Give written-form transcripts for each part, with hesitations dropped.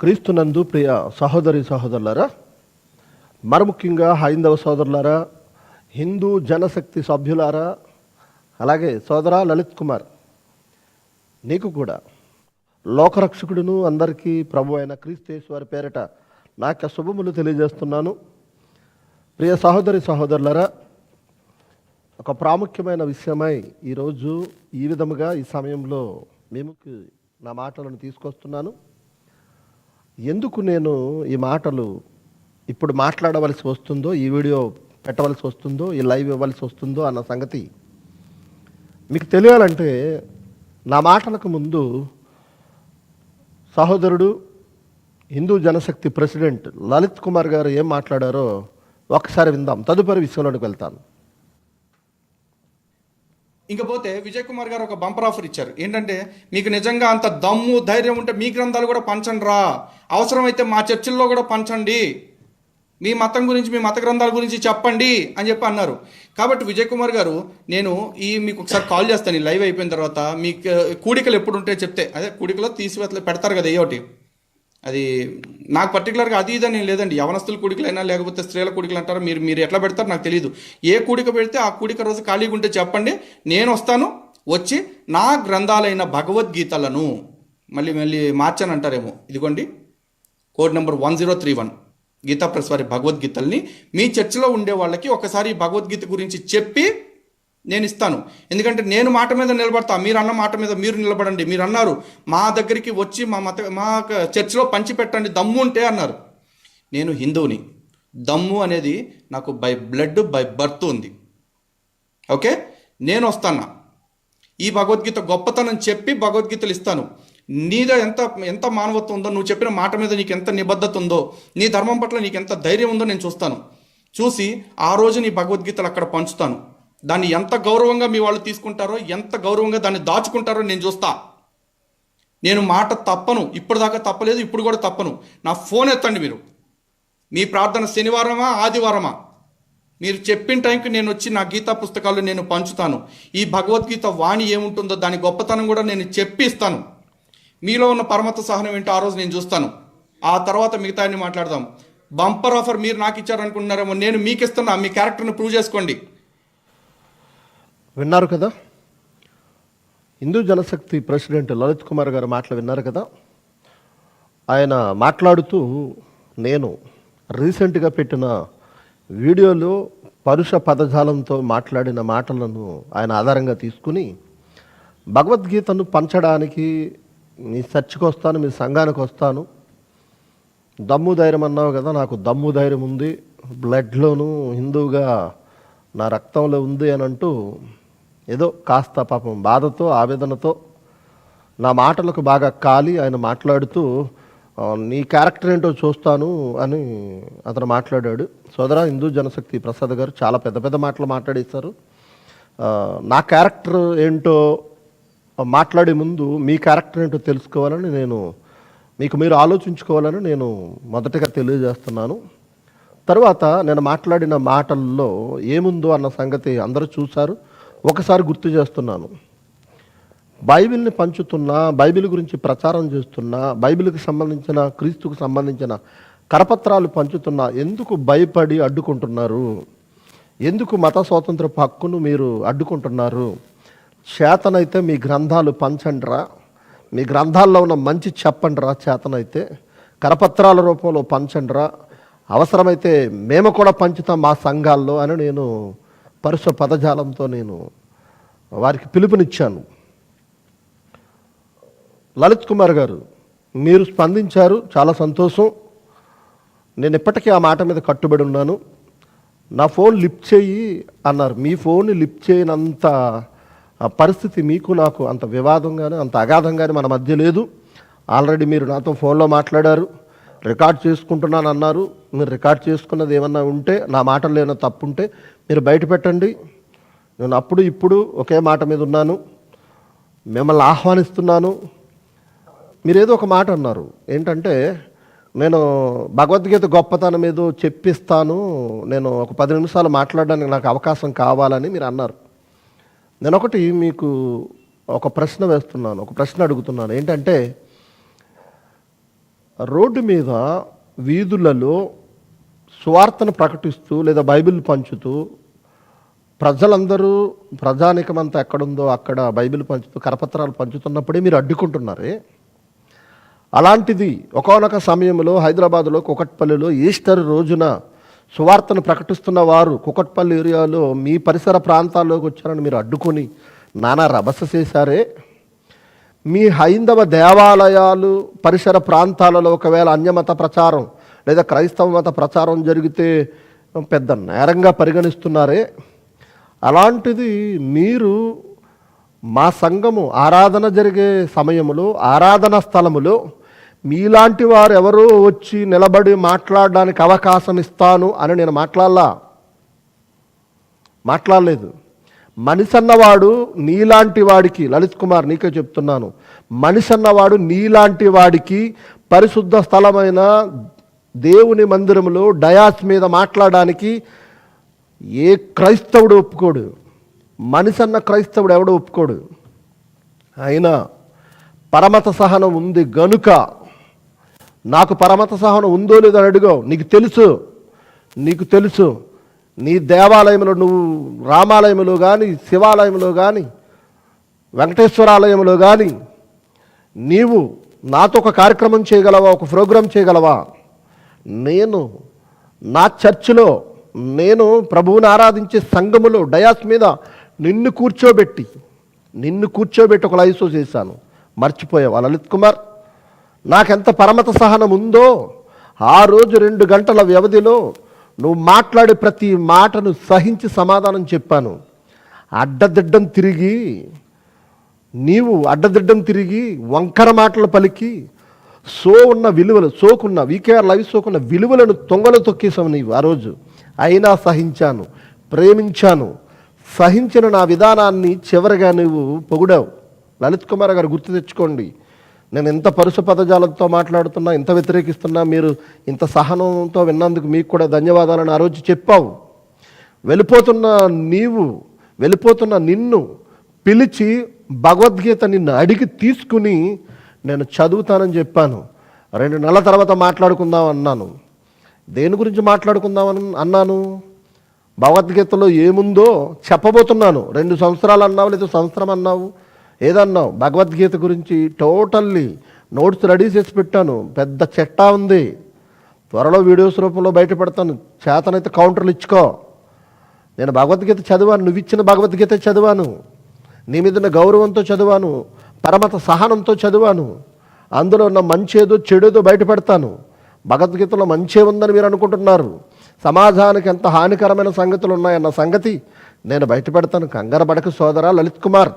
క్రీస్తునందు ప్రియ సహోదరి సహోదరులారా, మరి ముఖ్యంగా హైందవ సోదరులారా, హిందూ జనశక్తి సభ్యులారా, అలాగే సోదరా లలిత్ కుమార్, నీకు కూడా లోకరక్షకుడును అందరికీ ప్రభు అయిన క్రీస్తేశ్వరి పేరిట నాకు శుభములు తెలియజేస్తున్నాను. ప్రియ సహోదరి సహోదరులారా, ఒక ప్రాముఖ్యమైన విషయమై ఈరోజు ఈ విధముగా ఈ సమయంలో మేముకి నా మాటలను తీసుకొస్తున్నాను. ఎందుకు నేను ఈ మాటలు ఇప్పుడు మాట్లాడవలసి వస్తుందో, ఈ వీడియో పెట్టవలసి వస్తుందో, ఈ లైవ్ ఇవ్వవలసి వస్తుందో అన్న సంగతి మీకు తెలియాలంటే, నా మాటలకు ముందు సహోదరుడు హిందూ జనశక్తి ప్రెసిడెంట్ లలిత్ కుమార్ గారు ఏం మాట్లాడారో ఒకసారి విందాం. తదుపరి విషయంలోకి వెళ్తాను. ఇంకపోతే విజయ్ కుమార్ గారు ఒక బంపర్ ఆఫర్ ఇచ్చారు. ఏంటంటే, మీకు నిజంగా అంత దమ్ము ధైర్యం ఉంటే మీ గ్రంథాలు కూడా పంచండి రా, అవసరమైతే మా చర్చిల్లో కూడా పంచండి, మీ మతం గురించి మీ మత గ్రంథాల గురించి చెప్పండి అని చెప్పి అన్నారు. కాబట్టి విజయ్ కుమార్ గారు, నేను మీకు ఒకసారి కాల్ చేస్తాను ఈ లైవ్ అయిపోయిన తర్వాత. మీకు కూడికలు ఎప్పుడు ఉంటే చెప్తే, అదే కూడికలో తీసివేతలు పెడతారు కదా ఏయోటి, అది నాకు పర్టికులర్గా అది ఇదని లేదండి. యవనస్తుల కూడికలైనా లేకపోతే స్త్రీల కూడికలు అంటారు, మీరు ఎట్లా పెడతారో నాకు తెలియదు. ఏ కూడిక పెడితే ఆ కూడిక రోజు ఖాళీగా ఉంటే చెప్పండి, నేను వస్తాను. వచ్చి నా గ్రంథాలైన భగవద్గీతలను మళ్ళీ మార్చాను అంటారేమో, ఇదిగోండి కోడ్ నెంబర్ 1031 గీతా ప్రెస్ వారి భగవద్గీతల్ని మీ చర్చిలో ఉండే వాళ్ళకి ఒకసారి భగవద్గీత గురించి చెప్పి నేను ఇస్తాను. ఎందుకంటే నేను మాట మీద నిలబడతా, మీరు అన్న మాట మీద మీరు నిలబడండి. మీరు అన్నారు మా దగ్గరికి వచ్చి మా చర్చిలో పంచి పెట్టండి దమ్ము ఉంటే అన్నారు. నేను హిందువుని, దమ్ము అనేది నాకు బై బ్లడ్ బై బర్త్ ఉంది. ఓకే, నేను వస్తాను. ఈ భగవద్గీత గొప్పతనం చెప్పి భగవద్గీతలు ఇస్తాను. నీలో ఎంత మానవత్వం ఉందో, నువ్వు చెప్పిన మాట మీద నీకు ఎంత నిబద్ధత ఉందో, నీ ధర్మం పట్ల నీకు ఎంత ధైర్యం ఉందో నేను చూస్తాను. చూసి ఆ రోజు నీ భగవద్గీతలు అక్కడ పంచుతాను. దాన్ని ఎంత గౌరవంగా మీ వాళ్ళు తీసుకుంటారో, ఎంత గౌరవంగా దాన్ని దాచుకుంటారో నేను చూస్తా. నేను మాట తప్పను, ఇప్పటిదాకా తప్పలేదు, ఇప్పుడు కూడా తప్పను. నా ఫోన్ ఎత్తండి మీరు. మీ ప్రార్థన శనివారమా ఆదివారమా, మీరు చెప్పిన టైంకి నేను వచ్చి నా గీతా పుస్తకాలు నేను పంచుతాను. ఈ భగవద్గీత వాణి ఏముంటుందో దాని గొప్పతనం కూడా నేను చెప్పి ఇస్తాను. మీలో ఉన్న పరమత సహనం ఏంటో ఆ రోజు నేను చూస్తాను. ఆ తర్వాత మిగతా అన్ని మాట్లాడదాం. బంపర్ ఆఫర్ మీరు నాకు ఇచ్చారనుకుంటున్నారేమో, నేను మీకు ఇస్తున్నా. మీ క్యారెక్టర్ని ప్రూవ్ చేసుకోండి. విన్నారు కదా, హిందూ జనశక్తి ప్రెసిడెంట్ లలిత్ కుమార్ గారు మాటలు విన్నారు కదా. ఆయన మాట్లాడుతూ, నేను రీసెంట్గా పెట్టిన వీడియోలో పరుష పదజాలంతో మాట్లాడిన మాటలను ఆయన ఆధారంగా తీసుకుని భగవద్గీతను పంచడానికి మీ చర్చికి వస్తాను, మీ సంఘానికి వస్తాను, దమ్ము ధైర్యం అన్నావు కదా, నాకు దమ్ము ధైర్యం ఉంది, బ్లడ్లోను హిందువుగా నా రక్తంలో ఉంది అని అంటూ ఏదో కాస్త పాపం బాధతో ఆవేదనతో నా మాటలకు బాగా కాలి ఆయన మాట్లాడుతూ, నీ క్యారెక్టర్ ఏంటో చూస్తాను అని అతను మాట్లాడాడు. సోదరా హిందూ జనశక్తి ప్రసాద్ గారు చాలా పెద్ద పెద్ద మాటలు మాట్లాడేశారు. నా క్యారెక్టర్ ఏంటో మాట్లాడే ముందు మీ క్యారెక్టర్ ఏంటో తెలుసుకోవాలని మీరు ఆలోచించుకోవాలని నేను మొదటగా తెలియజేస్తున్నాను. తర్వాత నేను మాట్లాడిన మాటల్లో ఏముందో అన్న సంగతి అందరూ చూశారు. ఒకసారి గుర్తు చేస్తున్నాను. బైబిల్ని పంచుతున్నా, బైబిల్ గురించి ప్రచారం చేస్తున్నా, బైబిల్కి సంబంధించిన క్రీస్తుకు సంబంధించిన కరపత్రాలు పంచుతున్నా, ఎందుకు భయపడి అడ్డుకుంటున్నారు? ఎందుకు మత స్వాతంత్ర హక్కును మీరు అడ్డుకుంటున్నారు? చేతనైతే మీ గ్రంథాలు పంచండిరా, మీ గ్రంథాల్లో ఉన్న మంచి చెప్పండిరా, చేతనైతే కరపత్రాల రూపంలో పంచండిరా, అవసరమైతే మేము కూడా పంచుతాం మా సంఘాల్లో అని నేను పరుష పదజాలంతో నేను వారికి పిలుపునిచ్చాను. లలిత్ కుమార్ గారు, మీరు స్పందించారు, చాలా సంతోషం. నేను ఇప్పటికీ ఆ మాట మీద కట్టుబడి ఉన్నాను. నా ఫోన్ లిఫ్ట్ చేయి అన్నారు. మీ ఫోన్ని లిఫ్ట్ చేయనంత పరిస్థితి మీకు నాకు అంత వివాదంగానే అంత అగాధంగానే మన మధ్య లేదు. ఆల్రెడీ మీరు నాతో ఫోన్లో మాట్లాడారు, రికార్డ్ చేసుకుంటున్నాను అన్నారు. మీరు రికార్డ్ చేసుకున్నది ఏమన్నా ఉంటే, నా మాటలు ఏమైనా తప్పు ఉంటే మీరు బయట పెట్టండి. నేను అప్పుడు ఇప్పుడు ఒకే మాట మీద ఉన్నాను, మిమ్మల్ని ఆహ్వానిస్తున్నాను. మీరు ఏదో ఒక మాట అన్నారు, ఏంటంటే నేను భగవద్గీత గొప్పతనం ఏదో చెప్పిస్తాను, నేను ఒక 10 నిమిషాలు మాట్లాడడానికి నాకు అవకాశం కావాలని మీరు అన్నారు. నేను ఒకటి మీకు ఒక ప్రశ్న వేస్తున్నాను, ఒక ప్రశ్న అడుగుతున్నాను. ఏంటంటే రోడ్డు మీద వీధులలో సువార్తను ప్రకటిస్తూ లేదా బైబిల్ పంచుతూ ప్రజలందరూ ప్రజానికమంతా ఎక్కడుందో అక్కడ బైబిల్ పంచుతూ కరపత్రాలు పంచుతున్నప్పుడే మీరు అడ్డుకుంటున్నారే. అలాంటిది ఒకానొక సమయంలో హైదరాబాదులో కుకట్పల్లిలో ఈస్టర్ రోజున సువార్తను ప్రకటిస్తున్న వారు కుకట్పల్లి ఏరియాలో మీ పరిసర ప్రాంతాల్లోకి వచ్చారని మీరు అడ్డుకొని నానా రభస చేశారే. మీ హైందవ దేవాలయాలు పరిసర ప్రాంతాలలో ఒకవేళ అన్యమత ప్రచారం లేదా క్రైస్తవ మత ప్రచారం జరిగితే పెద్ద నేరంగా పరిగణిస్తున్నారే. అలాంటిది మీరు మా సంఘము ఆరాధన జరిగే సమయంలో ఆరాధన స్థలములో మీలాంటి వారు ఎవరో వచ్చి నిలబడి మాట్లాడడానికి అవకాశం ఇస్తాను అని నేను మాట్లాడలేదు. మనిషి అన్నవాడు నీలాంటి వాడికి, లలిత్ కుమార్ నీకే చెప్తున్నాను, మనిషి అన్నవాడు నీలాంటి వాడికి పరిశుద్ధ స్థలమైన దేవుని మందిరంలో డయాస్ మీద మాట్లాడడానికి ఏ క్రైస్తవుడు ఒప్పుకోడు. మనిషి అన్న క్రైస్తవుడు ఎవడో ఒప్పుకోడు. అయినా పరమత సహనం ఉంది గనుక, నాకు పరమత సహనం ఉందో లేదో అని అడిగావు. నీకు తెలుసు నీ దేవాలయంలో, నువ్వు రామాలయంలో కానీ శివాలయంలో కానీ వెంకటేశ్వరాలయంలో కానీ నీవు నాతో ఒక కార్యక్రమం చేయగలవా, ఒక ప్రోగ్రాం చేయగలవా? నేను నా చర్చిలో, నేను ప్రభువుని ఆరాధించే సంఘములో డయాస్ మీద నిన్ను కూర్చోబెట్టి ఒక లైవ్ షో చేశాను. మర్చిపోయావా లలిత్ కుమార్? నాకెంత పరమత సహనం ఉందో ఆ రోజు 2 గంటల వ్యవధిలో నువ్వు మాట్లాడే ప్రతి మాటను సహించి సమాధానం చెప్పాను. అడ్డదిడ్డం తిరిగి వంకర మాటలు పలికి సోకున్న వీకేఆర్ లైవ్ షోకున్న విలువలను తొంగలు తొక్కేసావు నీవు ఆ రోజు. అయినా సహించాను, ప్రేమించాను. సహించిన నా విధానాన్ని చివరిగా నువ్వు పొగిడావు. లలిత్ కుమార్ గారు గుర్తు తెచ్చుకోండి, నేను ఎంత పరుష పదజాలంతో మాట్లాడుతున్నా, ఎంత వ్యతిరేకిస్తున్నా, మీరు ఇంత సహనంతో విన్నందుకు మీకు కూడా ధన్యవాదాలని ఆ రోజు చెప్పావు. వెళ్ళిపోతున్న నిన్ను పిలిచి భగవద్గీత నిన్ను అడిగి తీసుకుని నేను చదువుతానని చెప్పాను. 2 నెలల తర్వాత మాట్లాడుకుందాం అన్నాను. దేని గురించి మాట్లాడుకుందామని అన్నాను? భగవద్గీతలో ఏముందో చెప్పబోతున్నాను. 2 సంవత్సరాలు అన్నావు, లేదా సంవత్సరం అన్నావు, ఏదన్నావు? భగవద్గీత గురించి టోటల్లీ నోట్స్ రెడీ చేసి పెట్టాను. పెద్ద చెట్టా ఉంది, త్వరలో వీడియోస్ రూపంలో బయటపడతాను. చేతనైతే కౌంటర్లు ఇచ్చుకో. నేను భగవద్గీత చదివాను, నువ్వు ఇచ్చిన భగవద్గీత చదివాను, నీ మీద గౌరవంతో చదివాను, పరమత సహనంతో చదివాను. అందులో ఉన్న మంచేదో చెడేదో బయటపెడతాను. భగవద్గీతలో మంచే ఉందని మీరు అనుకుంటున్నారు. సమాజానికి ఎంత హానికరమైన సంగతులు ఉన్నాయన్న సంగతి నేను బయటపెడతాను. కంగారు పడక సోదరా లలిత్ కుమార్.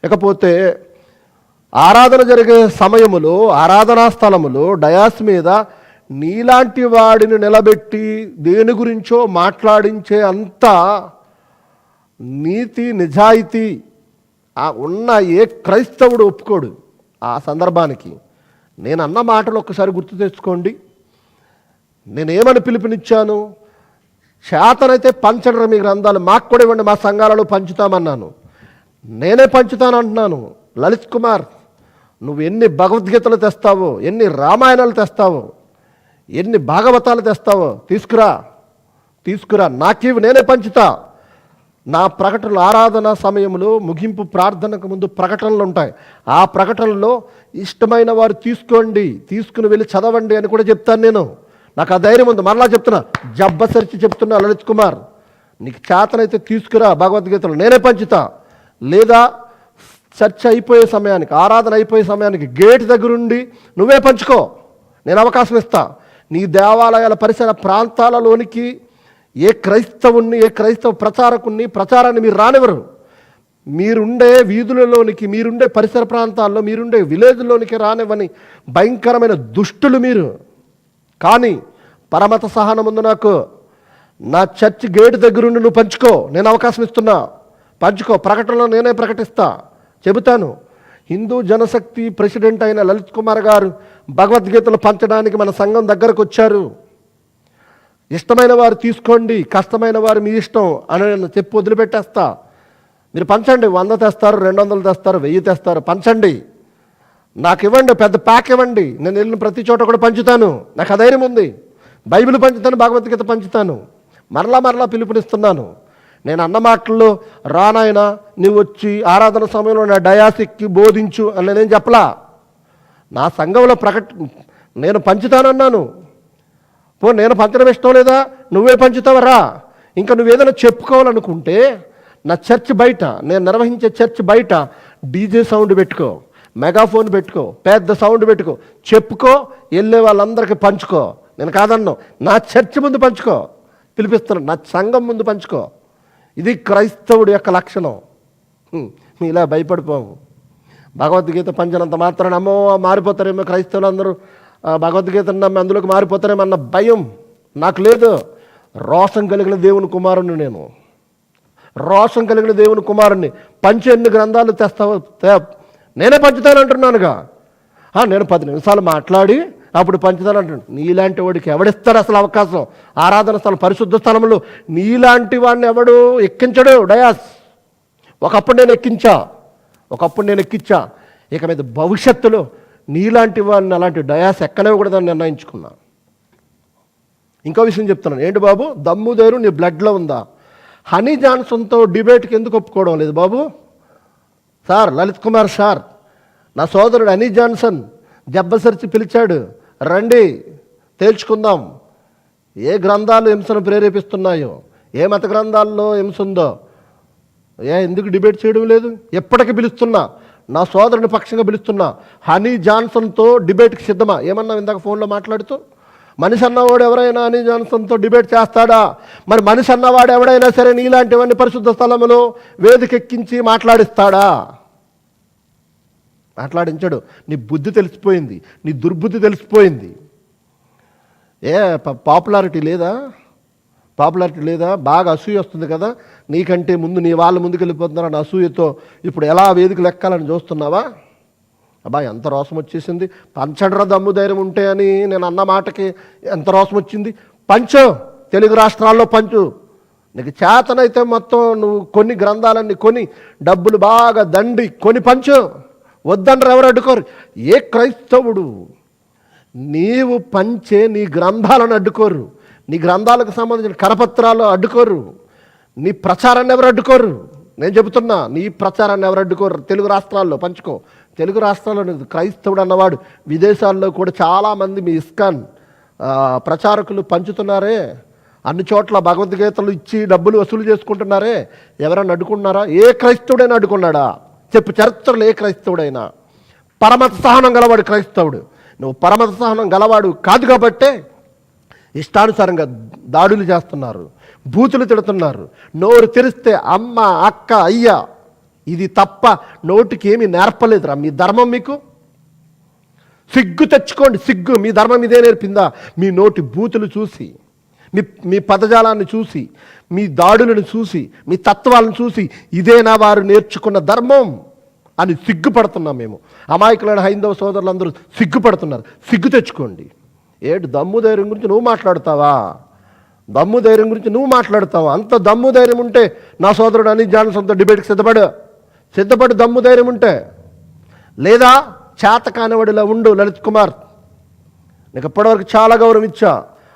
ఇకపోతే ఆరాధన జరిగే సమయములో, ఆరాధనా స్థలములో డయాస్ మీద నీలాంటి వాడిని నిలబెట్టి దేని గురించో మాట్లాడించే అంత నీతి నిజాయితీ ఉన్న ఏ క్రైస్తవుడు ఒప్పుకోడు. ఆ సందర్భానికి నేను అన్న మాటలు ఒక్కసారి గుర్తు తెచ్చుకోండి. నేనేమని పిలుపునిచ్చాను? చేతనైతే పంచడరు మీ గ్రంథాలు, మాకు కూడా ఇవ్వండి, మా సంఘాలలో పంచుతామన్నాను. నేనే పంచుతాను అంటున్నాను. లలిత్ కుమార్, నువ్వు ఎన్ని భగవద్గీతలు తెస్తావో, ఎన్ని రామాయణాలు తెస్తావో, ఎన్ని భాగవతాలు తెస్తావో తీసుకురా, నాకివి, నేనే పంచుతా. నా ప్రకటనలు ఆరాధన సమయంలో ముగింపు ప్రార్థనకు ముందు ప్రకటనలు ఉంటాయి. ఆ ప్రకటనలో ఇష్టమైన వారు తీసుకుని వెళ్ళి చదవండి అని కూడా చెప్తాను. నేను నాకు ఆ ధైర్యం ఉంది. మరలా చెప్తున్నా, జబ్బసరిచి చెప్తున్నా లలిత్ కుమార్, నీకు చేతనైతే తీసుకురా భగవద్గీతలు, నేనే పంచుతా. లేదా చర్చ అయిపోయే సమయానికి, ఆరాధన అయిపోయే సమయానికి గేట్ దగ్గరుండి నువ్వే పంచుకో, నేను అవకాశం ఇస్తా. నీ దేవాలయాల పరిసర ప్రాంతాలలోనికి ఏ క్రైస్తవ ప్రచారాన్ని మీరు రానివ్వరు. మీరుండే వీధులలోనికి, మీరుండే పరిసర ప్రాంతాల్లో, మీరుండే విలేజ్లోనికి రానివ్వని భయంకరమైన దుష్టులు మీరు. కానీ పరమత సహనం ఉంది నాకు. నా చర్చ్ గేట్ దగ్గరుండి నువ్వు పంచుకో, నేను అవకాశం ఇస్తున్నా, పంచుకో. ప్రకటనలో నేనే ప్రకటిస్తా, చెబుతాను. హిందూ జనశక్తి ప్రెసిడెంట్ అయిన లలిత్ కుమార్ గారు భగవద్గీతలు పంచడానికి మన సంఘం దగ్గరకు వచ్చారు. ఇష్టమైన వారు తీసుకోండి, కష్టమైన వారు మీ ఇష్టం అని నేను చెప్పి వదిలిపెట్టేస్తా. మీరు పంచండి, 100 తెస్తారు, 200 తెస్తారు, 1000 తెస్తారు, పంచండి. నాకు ఇవ్వండి, పెద్ద ప్యాక్ ఇవ్వండి, నేను వెళ్ళిన ప్రతి చోట కూడా పంచుతాను, నాకు ఆ ధైర్యం ఉంది. బైబిల్ పంచుతాను, భగవద్గీత పంచుతాను. మరలా పిలుపునిస్తున్నాను. నేను అన్న మాటల్లో రానాయన నువ్వు వచ్చి ఆరాధన సమయంలో నా డయాసిక్కి బోధించు అని నేనేం చెప్పలా. నా సంఘంలో నేను పంచుతానన్నాను. నేను పంచడం ఇష్టం లేదా, నువ్వే పంచుతావరా. ఇంకా నువ్వేదైనా చెప్పుకోవాలనుకుంటే నా చర్చ్ బయట, నేను నిర్వహించే చర్చ్ బయట డీజే సౌండ్ పెట్టుకో, మెగాఫోన్ పెట్టుకో, పెద్ద సౌండ్ పెట్టుకో, చెప్పుకో, వెళ్ళే వాళ్ళందరికీ పంచుకో. నేను కాదన్నా, నా చర్చ్ ముందు పంచుకో, పిలిపిస్తున్నాను, నా సంఘం ముందు పంచుకో. ఇది క్రైస్తవుడి యొక్క లక్షణం. మీ ఇలా భయపడిపోము. భగవద్గీత పంచినంత మాత్రాన అమ్మో మారిపోతారేమో క్రైస్తవులు అందరూ, భగవద్గీత నమ్మి అందులోకి మారిపోతారేమో అన్న భయం నాకు లేదు. రోషం కలిగిన దేవుని కుమారుణ్ణి నేను, రోషం కలిగిన దేవుని కుమారుణ్ణి. పంచి ఎన్ని గ్రంథాలు తెస్తావో నేనే పంచుతానంటున్నానుగా. నేను 10 నిమిషాలు మాట్లాడి అప్పుడు పంచుతానంటున్నాను. నీలాంటి వాడికి ఎవడిస్తాడు అసలు అవకాశం? ఆరాధన స్థలం, పరిశుద్ధ స్థలంలో నీలాంటి వాడిని ఎవడు ఎక్కించడు డయాస్. ఒకప్పుడు నేను ఎక్కించా. ఇక మీద భవిష్యత్తులో నీలాంటి వాడిని అలాంటి డయాస్ ఎక్కనివ్వకూడదని నిర్ణయించుకున్నా. ఇంకో విషయం చెప్తున్నాను. ఏంటి బాబు, దమ్ము ధైర్యం నీ బ్లడ్లో ఉందా? హనీ జాన్సన్తో డిబేట్కి ఎందుకు ఒప్పుకోవడం లేదు బాబు? సార్ లలిత్ కుమార్ సార్, నా సోదరుడు హనీ జాన్సన్ జబ్బసరిచి పిలిచాడు, రండి తేల్చుకుందాం. ఏ గ్రంథాలు హింసను ప్రేరేపిస్తున్నాయో, ఏ మత గ్రంథాల్లో హింస ఉందో, ఎందుకు డిబేట్ చేయడం లేదు? ఎప్పటికీ పిలుస్తున్నా, నా సోదరుని పక్షంగా పిలుస్తున్నా. హనీ జాన్సన్తో డిబేట్కి సిద్ధమా? ఏమన్నా ఇందాక ఫోన్లో మాట్లాడుతూ, మనిషి అన్నవాడు ఎవరైనా హనీ జాన్సన్తో డిబేట్ చేస్తాడా? మరి మనిషి అన్నవాడు ఎవడైనా సరే నీలాంటివన్నీ పరిశుద్ధ స్థలంలో వేదికెక్కించి మాట్లాడిస్తాడా? మాట్లాడించాడు. నీ బుద్ధి తెలిసిపోయింది, నీ దుర్బుద్ధి తెలిసిపోయింది. పాపులారిటీ లేదా? బాగా అసూయ వస్తుంది కదా, నీకంటే ముందు నీ వాళ్ళ ముందుకు వెళ్ళిపోతున్నారని అసూయతో ఇప్పుడు ఎలా వేదికలు ఎక్కాలని చూస్తున్నావా? అబ్బా ఎంత రోషం వచ్చేసింది. పంచడ్ర దమ్ము ధైర్యం ఉంటే అని నేను అన్న మాటకి ఎంత రోషం వచ్చింది. పంచు, తెలుగు రాష్ట్రాల్లో పంచు. నీకు చేతనైతే మొత్తం నువ్వు కొన్ని గ్రంథాలన్నీ కొని డబ్బులు బాగా దండి కొని పంచు. వద్దంటారు, ఎవరు అడ్డుకోరు. ఏ క్రైస్తవుడు నీవు పంచే నీ గ్రంథాలను అడ్డుకోరు, నీ గ్రంథాలకు సంబంధించిన కరపత్రాలు అడ్డుకోరు, నీ ప్రచారాన్ని ఎవరు అడ్డుకోరు. నేను చెబుతున్నా, నీ ప్రచారాన్ని ఎవరు అడ్డుకోరు. తెలుగు రాష్ట్రాల్లో పంచుకో. తెలుగు రాష్ట్రాల్లో క్రైస్తవుడు అన్నవాడు విదేశాల్లో కూడా చాలామంది మీ ఇస్కాన్ ప్రచారకులు పంచుతున్నారే, అన్ని చోట్ల భగవద్గీతలు ఇచ్చి డబ్బులు వసూలు చేసుకుంటున్నారే, ఎవరైనా అడ్డుకున్నారా? ఏ క్రైస్తవుడైనా అడ్డుకున్నాడా? చెప్పు చరిత్రలో ఏ క్రైస్తవుడైనా? పరమత సహనం గలవాడు క్రైస్తవుడు. నువ్వు పరమత సహనం గలవాడు కాదు కాబట్టే ఇష్టానుసారంగా దాడులు చేస్తున్నారు, బూతులు తిడుతున్నారు. నోరు తెరిస్తే అమ్మ, అక్క, అయ్య, ఇది తప్ప నోటికి ఏమీ నేర్పలేదురా మీ ధర్మం. మీకు సిగ్గు తెచ్చుకోండి, సిగ్గు. మీ ధర్మం ఇదే నేర్పిందా? మీ నోటి బూతులు చూసి, మీ పదజాలాన్ని చూసి, మీ దాడులను చూసి, మీ తత్వాలను చూసి ఇదేనా వారు నేర్చుకున్న ధర్మం అని సిగ్గుపడుతున్నాం మేము. అమాయకులైన హైందవ సోదరులందరూ సిగ్గుపడుతున్నారు. సిగ్గు తెచ్చుకోండి. ఏడు దమ్ము ధైర్యం గురించి నువ్వు మాట్లాడతావా? దమ్ము ధైర్యం గురించి నువ్వు మాట్లాడతావా? అంత దమ్ము ధైర్యం ఉంటే నా సోదరుడు హనీ జాన్సన్తో డిబేట్కి సిద్ధపడు దమ్ము ధైర్యం ఉంటే. లేదా చేత కానివాడిలా ఉండు లలిత్ కుమార్. నీకు ఇప్పటివరకు చాలా గౌరవం ఇచ్చా.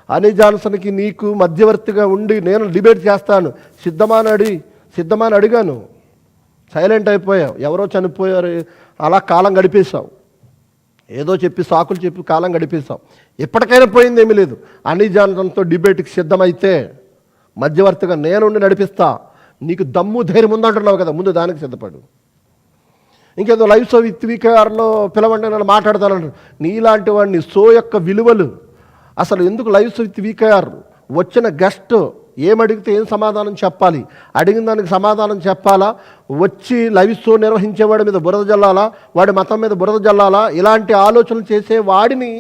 హనీ జాన్సన్కి నీకు మధ్యవర్తిగా ఉండి నేను డిబేట్ చేస్తాను, సిద్ధమాని అడిగాను. సైలెంట్ అయిపోయావు. ఎవరో చనిపోయారు, అలా కాలం గడిపేశావు. ఏదో చెప్పి సాకులు చెప్పి కాలం గడిపేశావు. ఎప్పటికైనా పోయింది ఏమీ లేదు. హనీ జాన్సన్తో డిబేట్కి సిద్ధమైతే మధ్యవర్తిగా నేనుండి నడిపిస్తా. నీకు దమ్ము ధైర్యం ఉందంటున్నావు కదా, ముందు దానికి సిద్ధపడు. ఇంకేదో లైవ్ షో విత్ వీకేఆర్లో పిలవండి నన్ను మాట్లాడతానంటారు. నీలాంటి వాడిని షో యొక్క విలువలు అసలు ఎందుకు? లైవ్ షో విత్ వీకేఆర్ వచ్చిన గెస్ట్ ఏమడిగితే ఏం సమాధానం చెప్పాలి, అడిగిన దానికి సమాధానం చెప్పాలా, వచ్చి లైవ్ షో నిర్వహించేవాడి మీద బురద జల్లాలా, వాడి మతం మీద బురద జల్లాలా, ఇలాంటి ఆలోచనలు చేసే వాడిని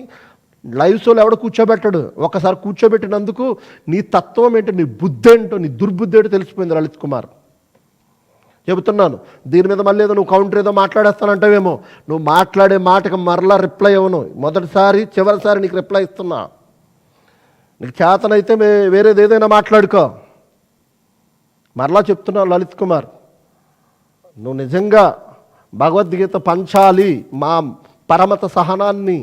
లైవ్ షోలో ఎవడో కూర్చోబెట్టాడు. ఒకసారి కూర్చోబెట్టినందుకు నీ తత్వం ఏంటో, నీ బుద్ధి ఏంటో, నీ దుర్బుద్ధి ఏంటో తెలిసిపోయింది లలిత్ కుమార్. చెబుతున్నాను, దీని మీద మళ్ళీ ఏదో నువ్వు కౌంటర్ ఏదో మాట్లాడేస్తానంటావేమో. నువ్వు మాట్లాడే మాటకు మరలా రిప్లై ఇవ్వను. మొదటిసారి చివరిసారి నీకు రిప్లై ఇస్తున్నా. నీకు చేతనైతే వేరేది ఏదైనా మాట్లాడుకో. మరలా చెప్తున్నావు లలిత్ కుమార్, నువ్వు నిజంగా భగవద్గీత పంచాలి, మా పరమత సహనాన్ని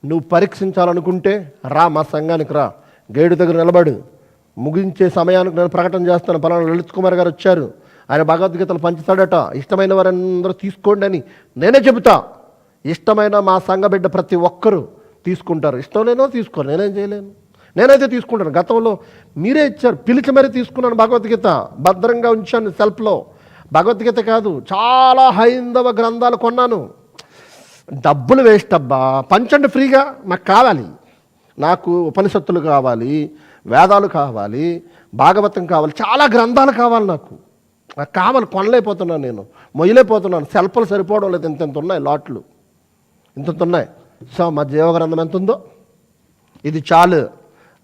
నువ్వు పరీక్షించాలనుకుంటే రా మా సంఘానికి రా, గేటు దగ్గర నిలబడు. ముగించే సమయానికి నేను ప్రకటన చేస్తాను, పలానా లలిత్ కుమార్ గారు వచ్చారు, ఆయన భగవద్గీతలు పంచుతాడట, ఇష్టమైన వారందరూ తీసుకోండి అని నేనే చెబుతా. ఇష్టమైన మా సంఘ బిడ్డ ప్రతి ఒక్కరూ తీసుకుంటారు, ఇష్టం లేనో తీసుకోరు, నేనేం చేయలేను. నేనైతే తీసుకుంటాను. గతంలో మీరే ఇచ్చారు, పిలిచి మరీ తీసుకున్నాను భగవద్గీత, భద్రంగా ఉంచాను సెల్ఫ్లో. భగవద్గీత కాదు, చాలా హైందవ గ్రంథాలు కొన్నాను. డబ్బులు వేస్ట్ అబ్బా, పంచండి ఫ్రీగా. నాకు కావాలి, నాకు ఉపనిషత్తులు కావాలి, వేదాలు కావాలి, భాగవతం కావాలి, చాలా గ్రంథాలు కావాలి. నాకు కావాలి, కొనలేకపోతున్నాను, నేను మొయ్యలేకపోతున్నాను. సెల్ఫ్లు సరిపోవడం లేదు, ఇంత ఉన్నాయి లాట్లు, ఇంత ఉన్నాయి. సో మా జీవగ్రంథం ఎంత ఉందో ఇది చాలు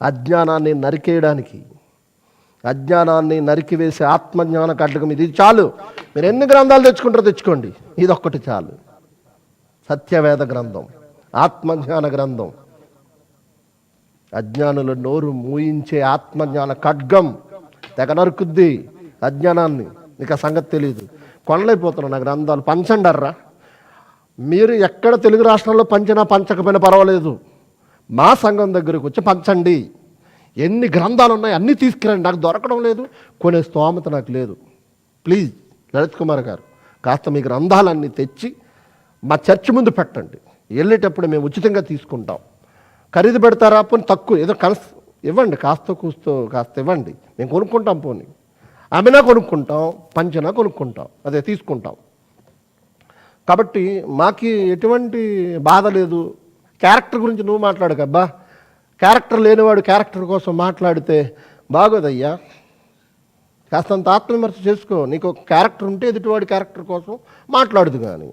అజ్ఞానాన్ని నరికేయడానికి, అజ్ఞానాన్ని నరికివేసే ఆత్మజ్ఞాన ఖడ్గం ఇది చాలు. మీరు ఎన్ని గ్రంథాలు తెచ్చుకుంటారో తెచ్చుకోండి, ఇది ఒక్కటి చాలు. సత్యవేద గ్రంథం, ఆత్మజ్ఞాన గ్రంథం, అజ్ఞానుల నోరు మూయించే ఆత్మజ్ఞాన ఖడ్గం తెగ నరుకుద్ది అజ్ఞానాన్ని. నీకు ఆ సంగతి తెలియదు. కొనలేకపోతున్నాను నా గ్రంథాలు, పంచండర్రా. మీరు ఎక్కడ తెలుగు రాష్ట్రాల్లో పంచినా పంచకపోయినా పర్వాలేదు, మా సంఘం దగ్గరకు వచ్చి పంచండి. ఎన్ని గ్రంథాలు ఉన్నాయి అన్నీ తీసుకురండి. నాకు దొరకడం లేదు, కొనే స్తోమత నాకు లేదు. ప్లీజ్ లలిత్ కుమార్ గారు, కాస్త మీ గ్రంథాలన్నీ తెచ్చి మా చర్చి ముందు పెట్టండి. వెళ్ళేటప్పుడు మేము ఉచితంగా తీసుకుంటాం. ఖరీదు పెడతారా? పోనీ తక్కువ ఏదో ఇవ్వండి, కాస్త కూస్తో కాస్త ఇవ్వండి, మేము కొనుక్కుంటాం. పోనీ అమ్మినా కొనుక్కుంటాం, పంచినా కొనుక్కుంటాం, అదే తీసుకుంటాం. కాబట్టి మాకు ఎటువంటి బాధ లేదు. క్యారెక్టర్ గురించి నువ్వు మాట్లాడకబ్బా, క్యారెక్టర్ లేనివాడు క్యారెక్టర్ కోసం మాట్లాడితే బాగోదయ్యా. కాస్తంత ఆత్మవిమర్శ చేసుకో. నీకు ఒక క్యారెక్టర్ ఉంటే ఎదుటివాడి క్యారెక్టర్ కోసం మాట్లాడదు. కానీ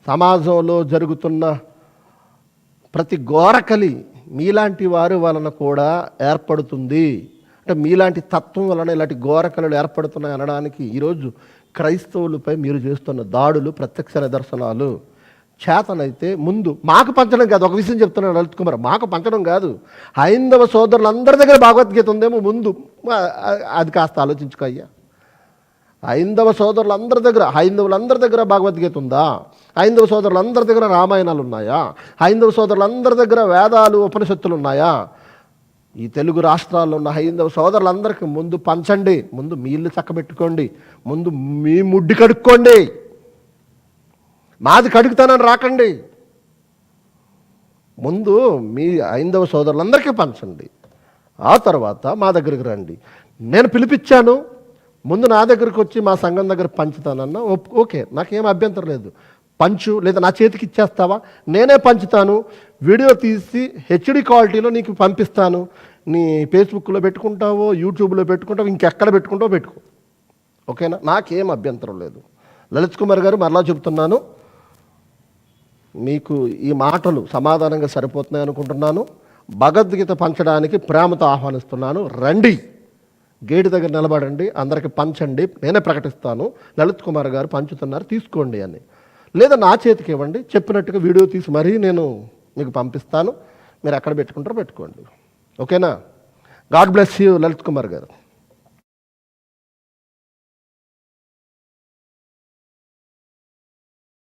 సమాజంలో జరుగుతున్న ప్రతి ఘోరకలి మీలాంటి వారి వలన కూడా ఏర్పడుతుంది. అంటే మీలాంటి తత్వం వలన ఇలాంటి ఘోరకలు ఏర్పడుతున్నాయి అనడానికి ఈరోజు క్రైస్తవులపై మీరు చేస్తున్న దాడులు ప్రత్యక్ష నిదర్శనాలు. చేతనైతే ముందు మాకు పంచడం కాదు, ఒక విషయం చెప్తున్నాను లలిత్ కుమార్, మాకు పంచడం కాదు, హైందవ సోదరులందరి దగ్గర భగవద్గీత ఉందేమో ముందు అది కాస్త ఆలోచించుకో అయ్యా. హైందవ సోదరులందరి దగ్గర, హైందవులందరి దగ్గర భగవద్గీత ఉందా? హైందవ సోదరులందరి దగ్గర రామాయణాలు ఉన్నాయా? హైందవ సోదరులందరి దగ్గర వేదాలు ఉపనిషత్తులు ఉన్నాయా? ఈ తెలుగు రాష్ట్రాల్లో ఉన్న హైందవ సోదరులందరికీ ముందు పంచండి. ముందు మీ ఇల్లు చక్కబెట్టుకోండి, ముందు మీ ముడ్డి కడుక్కోండి. మాది కడుగుతానని రాకండి. ముందు మీ హైందవ సోదరులందరికీ పంచండి, ఆ తర్వాత మా దగ్గరికి రండి. నేను పిలిపించాను, ముందు నా దగ్గరికి వచ్చి మా సంఘం దగ్గర పంచుతానన్నా ఓకే, నాకేం అభ్యంతరం లేదు. పంచు, లేదా నా చేతికి ఇచ్చేస్తావా, నేనే పంచుతాను. వీడియో తీసి హెచ్డి క్వాలిటీలో నీకు పంపిస్తాను. నీ ఫేస్బుక్లో పెట్టుకుంటావో, యూట్యూబ్లో పెట్టుకుంటావో, ఇంకెక్కడ పెట్టుకుంటావో పెట్టుకో, ఓకేనా? నాకేం అభ్యంతరం లేదు. లలిత్ కుమార్ గారు, మరలా చెబుతున్నాను, మీకు ఈ మాటలు సమాధానంగా సరిపోతున్నాయి అనుకుంటున్నాను. భగవద్గీత పంచడానికి ప్రేమతో ఆహ్వానిస్తున్నాను. రండి, గేటు దగ్గర నిలబడండి, అందరికీ పంచండి. నేనే ప్రకటిస్తాను, లలిత్ కుమార్ గారు పంచుతున్నారు, తీసుకోండి అని. లేదా నా చేతికి ఇవ్వండి, చెప్పినట్టుగా వీడియో తీసి మరీ నేను మీకు పంపిస్తాను. మీరు ఎక్కడ పెట్టుకుంటారో పెట్టుకోండి, ఓకేనా? God bless you Lalit Kumar గారు.